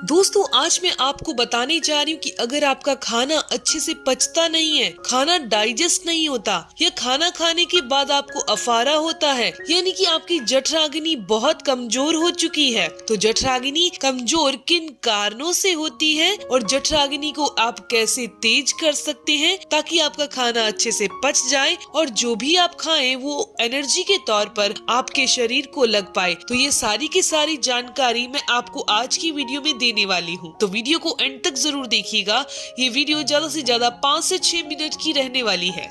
दोस्तों आज मैं आपको बताने जा रही हूँ कि अगर आपका खाना अच्छे से पचता नहीं है, खाना डाइजेस्ट नहीं होता या खाना खाने के बाद आपको अफारा होता है, यानी कि आपकी जठराग्नि बहुत कमजोर हो चुकी है, तो जठराग्नि कमजोर किन कारणों से होती है और जठराग्नि को आप कैसे तेज कर सकते हैं ताकि आपका खाना अच्छे से पच जाए और जो भी आप खाएं वो एनर्जी के तौर पर आपके शरीर को लग पाए। तो ये सारी की सारी जानकारी मैं आपको आज की वीडियो में देने वाली हूँ, तो वीडियो को एंड तक जरूर देखिएगा। ये वीडियो ज्यादा से ज्यादा 5 से 6 मिनट की रहने वाली है।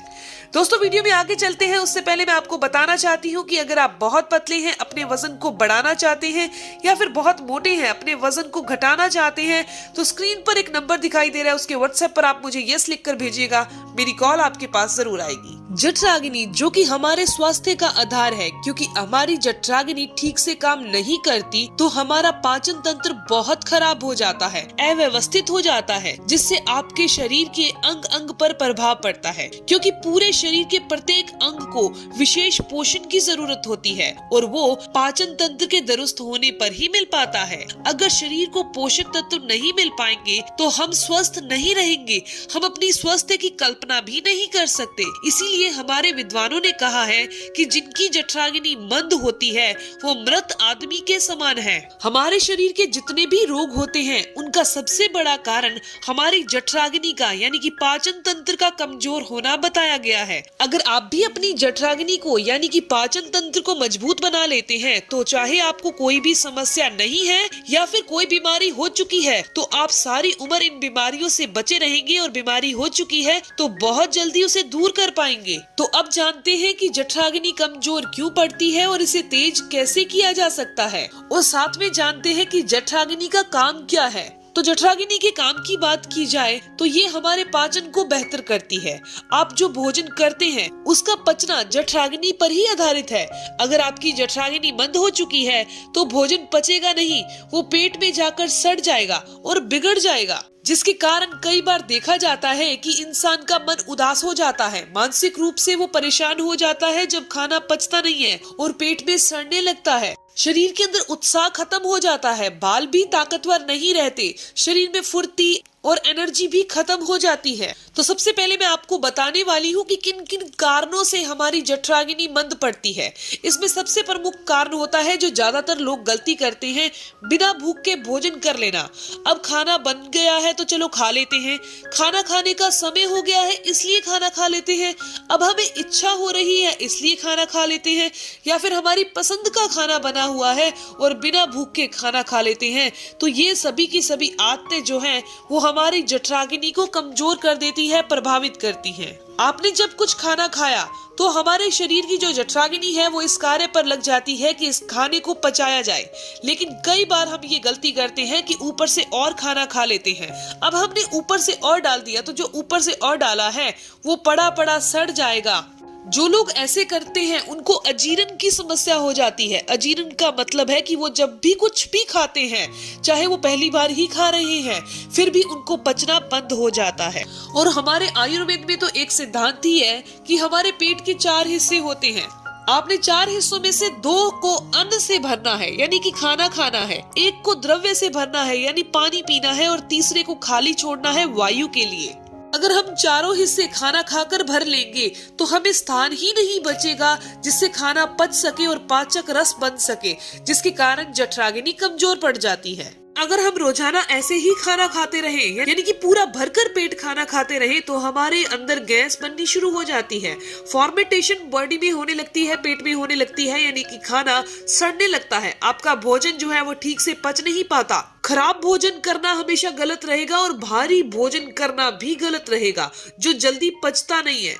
दोस्तों वीडियो में आगे चलते हैं उससे पहले मैं आपको बताना चाहती हूँ कि अगर आप बहुत पतले हैं, अपने वजन को बढ़ाना चाहते हैं या फिर बहुत मोटे हैं, अपने वजन को घटाना चाहते हैं, तो स्क्रीन पर एक नंबर दिखाई दे रहा है, उसके व्हाट्सएप पर आप मुझे यस लिखकर भेजिएगा, मेरी कॉल आपके पास जरूर आएगी। जठराग्नि जो कि हमारे स्वास्थ्य का आधार है, क्योंकि हमारी जठराग्नि ठीक से काम नहीं करती तो हमारा पाचन तंत्र बहुत खराब हो जाता है, अव्यवस्थित हो जाता है, जिससे आपके शरीर के अंग अंग पर प्रभाव पड़ता है, क्योंकि पूरे शरीर के प्रत्येक अंग को विशेष पोषण की जरूरत होती है और वो पाचन तंत्र के दुरुस्त होने पर ही मिल पाता है। अगर शरीर को पोषक तत्व नहीं मिल पाएंगे तो हम स्वस्थ नहीं रहेंगे, हम अपनी स्वास्थ्य की कल्पना भी नहीं कर सकते। इसीलिए हमारे विद्वानों ने कहा है कि जिनकी जठराग्नि मंद होती है वो मृत आदमी के समान है। हमारे शरीर के जितने भी रोग होते हैं उनका सबसे बड़ा कारण हमारी जठराग्नि का यानी कि पाचन तंत्र का कमजोर होना बताया गया है। अगर आप भी अपनी जठराग्नि को यानी कि पाचन तंत्र को मजबूत बना लेते हैं तो चाहे आपको कोई भी समस्या नहीं है या फिर कोई बीमारी हो चुकी है तो आप सारी उम्र इन बीमारियों से बचे रहेंगे, और बीमारी हो चुकी है तो बहुत जल्दी उसे दूर कर पाएंगे। तो अब जानते हैं कि जठराग्नि कमजोर क्यों पड़ती है और इसे तेज कैसे किया जा सकता है, और साथ में जानते हैं कि जठराग्नि का काम क्या है। तो जठराग्नि के काम की बात की जाए तो ये हमारे पाचन को बेहतर करती है। आप जो भोजन करते हैं उसका पचना जठराग्नि पर ही आधारित है। अगर आपकी जठराग्नि मंद हो चुकी है तो भोजन पचेगा नहीं, वो पेट में जाकर सड़ जाएगा और बिगड़ जाएगा, जिसके कारण कई बार देखा जाता है कि इंसान का मन उदास हो जाता है, मानसिक रूप से वो परेशान हो जाता है जब खाना पचता नहीं है और पेट में सड़ने लगता है। शरीर के अंदर उत्साह खत्म हो जाता है, बाल भी ताकतवर नहीं रहते, शरीर में फुर्ती और एनर्जी भी खत्म हो जाती है। तो सबसे पहले मैं आपको बताने वाली हूँ कि किन किन कारणों से हमारी जठराग्नि मंद पड़ती है। इसमें सबसे प्रमुख कारण होता है जो ज्यादातर लोग गलती करते हैं, बिना भूख के भोजन कर लेना। अब खाना बन गया है तो चलो खा लेते हैं, खाना खाने का समय हो गया है इसलिए खाना खा लेते हैं, अब हमें इच्छा हो रही है इसलिए खाना खा लेते हैं, या फिर हमारी पसंद का खाना बना हुआ है और बिना भूख के खाना खा लेते हैं। तो ये सभी की सभी आदतें जो हैं वो हमारी जठराग्नि को कमजोर कर देती है, प्रभावित करती है। आपने जब कुछ खाना खाया तो हमारे शरीर की जो जठराग्नि है वो इस कार्य पर लग जाती है कि इस खाने को पचाया जाए, लेकिन कई बार हम ये गलती करते हैं कि ऊपर से और खाना खा लेते हैं। अब हमने ऊपर से और डाल दिया तो जो ऊपर से और डाला है वो पड़ा पड़ा सड़ जाएगा। जो लोग ऐसे करते हैं उनको अजीर्ण की समस्या हो जाती है। अजीर्ण का मतलब है कि वो जब भी कुछ भी खाते हैं, चाहे वो पहली बार ही खा रहे हैं, फिर भी उनको पचना बंद हो जाता है। और हमारे आयुर्वेद में तो एक सिद्धांत ही है कि हमारे पेट के 4 हिस्से होते हैं। आपने 4 हिस्सों में से 2 को अन्न से भरना है यानी कि खाना खाना है, 1 को द्रव्य से भरना है यानी पानी पीना है, और तीसरे को खाली छोड़ना है वायु के लिए। अगर हम चारों हिस्से खाना खाकर भर लेंगे तो हमें स्थान ही नहीं बचेगा जिससे खाना पच सके और पाचक रस बन सके, जिसके कारण जठराग्नि कमजोर पड़ जाती है। अगर हम रोजाना ऐसे ही खाना खाते रहे यानी कि पूरा भरकर पेट खाना खाते रहे तो हमारे अंदर गैस बननी शुरू हो जाती है, फॉर्मेटेशन बॉडी में होने लगती है, पेट में होने लगती है, यानी कि खाना सड़ने लगता है। आपका भोजन जो है वो ठीक से पच नहीं पाता। खराब भोजन करना हमेशा गलत रहेगा और भारी भोजन करना भी गलत रहेगा जो जल्दी पचता नहीं है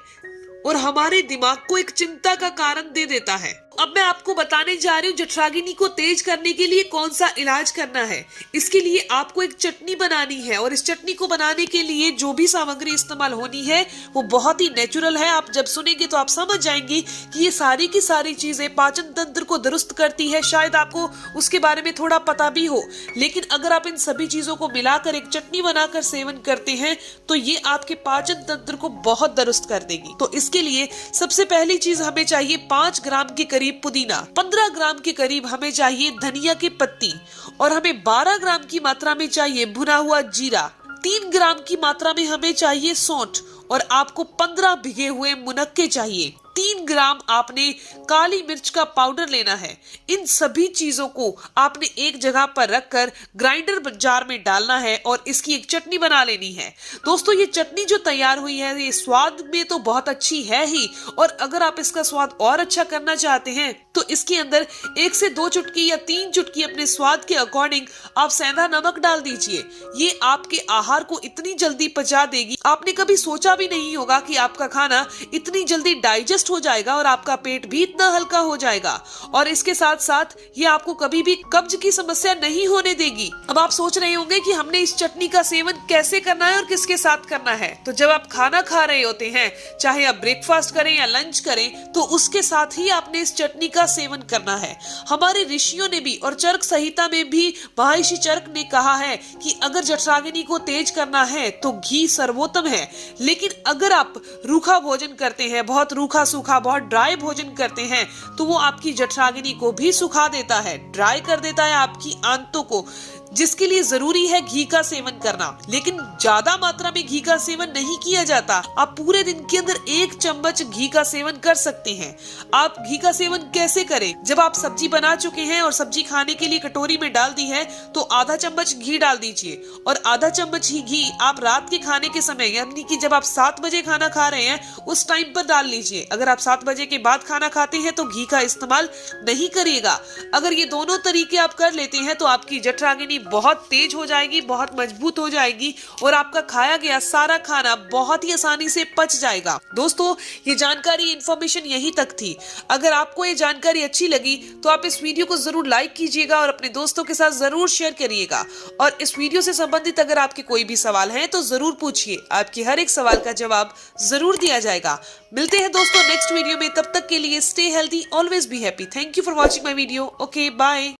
और हमारे दिमाग को एक चिंता का कारण दे देता है। अब मैं आपको बताने जा रही हूँ जठराग्नि को तेज करने के लिए कौन सा इलाज करना है। इसके लिए आपको एक चटनी बनानी है और इस चटनी को बनाने के लिए जो भी सामग्री इस्तेमाल होनी है वो बहुत ही नेचुरल है। आप जब सुनेंगे तो आप समझ जाएंगे कि ये सारी की सारी चीजें पाचन तंत्र को दुरुस्त करती है। शायद आपको उसके बारे में थोड़ा पता भी हो, लेकिन अगर आप इन सभी चीजों को मिलाकर एक चटनी बनाकर सेवन करते हैं तो ये आपके पाचन तंत्र को बहुत दुरुस्त कर देगी। तो इसके लिए सबसे पहली चीज हमें चाहिए 5 ग्राम के करीब पुदीना, 15 ग्राम के करीब हमें चाहिए धनिया की पत्ती और हमें 12 ग्राम की मात्रा में चाहिए भुना हुआ जीरा, 3 ग्राम की मात्रा में हमें चाहिए सौंठ और आपको 15 भिगे हुए मुनक्के चाहिए। 3 ग्राम आपने काली मिर्च का पाउडर लेना है। इन सभी चीजों को आपने एक जगह पर रखकर ग्राइंडर जार में डालना है और इसकी एक चटनी बना लेनी है। दोस्तों ये चटनी जो तैयार हुई है ये स्वाद में तो बहुत अच्छी है ही, और अगर आप इसका स्वाद और अच्छा करना चाहते हैं तो इसके अंदर 1 से 2 चुटकी या 3 चुटकी अपने स्वाद के अकॉर्डिंग आप सेंधा नमक डाल दीजिए। ये आपके आहार को इतनी जल्दी पचा देगी, आपने कभी सोचा भी नहीं होगा कि आपका खाना इतनी जल्दी डाइजेस्ट हो जाएगा और आपका पेट भी इतना हल्का हो जाएगा। और इसके साथ साथ ये आपको कभी भी कब्ज की समस्या नहीं होने देगी। अब आप सोच रहे होंगे कि हमने इस चटनी का सेवन कैसे करना है और किसके साथ करना है। तो जब आप खाना खा रहे होते हैं, चाहे आप ब्रेकफास्ट करें या लंच करें, तो उसके साथ ही आपने इस चटनी का सेवन करना है। हमारे ऋषियों ने भी और चरक संहिता में भी महर्षि चरक ने कहा है कि अगर जठराग्नि को तेज करना है तो घी सर्वोत्तम है। लेकिन अगर आप रूखा भोजन करते हैं, बहुत रूखा सूखा बहुत ड्राई भोजन करते हैं, तो वो आपकी जठराग्नि को भी सुखा देता है, ड्राई कर देता है आपकी आंतों को, जिसके लिए जरूरी है घी का सेवन करना। लेकिन ज्यादा मात्रा में घी का सेवन नहीं किया जाता। आप पूरे दिन के अंदर 1 चम्मच घी का सेवन कर सकते हैं। आप घी का सेवन कैसे करें? जब आप सब्जी बना चुके हैं और सब्जी खाने के लिए कटोरी में डाल दी है तो आधा चम्मच घी डाल दीजिए, और आधा चम्मच ही घी आप रात के खाने के समय, यानी कि जब आप 7 बजे खाना खा रहे हैं उस टाइम पर डाल लीजिए। अगर आप 7 बजे के बाद खाना खाते हैं तो घी का इस्तेमाल नहीं करिएगा। अगर ये दोनों तरीके आप कर लेते हैं तो आपकी जठराग्नि बहुत तेज हो जाएगी, बहुत मजबूत हो जाएगी और आपका खाया गया सारा खाना बहुत ही आसानी से पच जाएगा। दोस्तों ये जानकारी, इंफॉर्मेशन यहीं तक थी। अगर आपको ये जानकारी अच्छी लगी तो आप इस वीडियो को जरूर लाइक कीजिएगा और अपने दोस्तों के साथ जरूर शेयर करिएगा। और इस वीडियो से संबंधित अगर आपके कोई भी सवाल हैं तो जरूर पूछिए, आपके हर एक सवाल का जवाब जरूर दिया जाएगा। मिलते हैं दोस्तों नेक्स्ट वीडियो में, तब तक के लिए stay healthy, always be happy. Thank you for watching my video. Okay bye.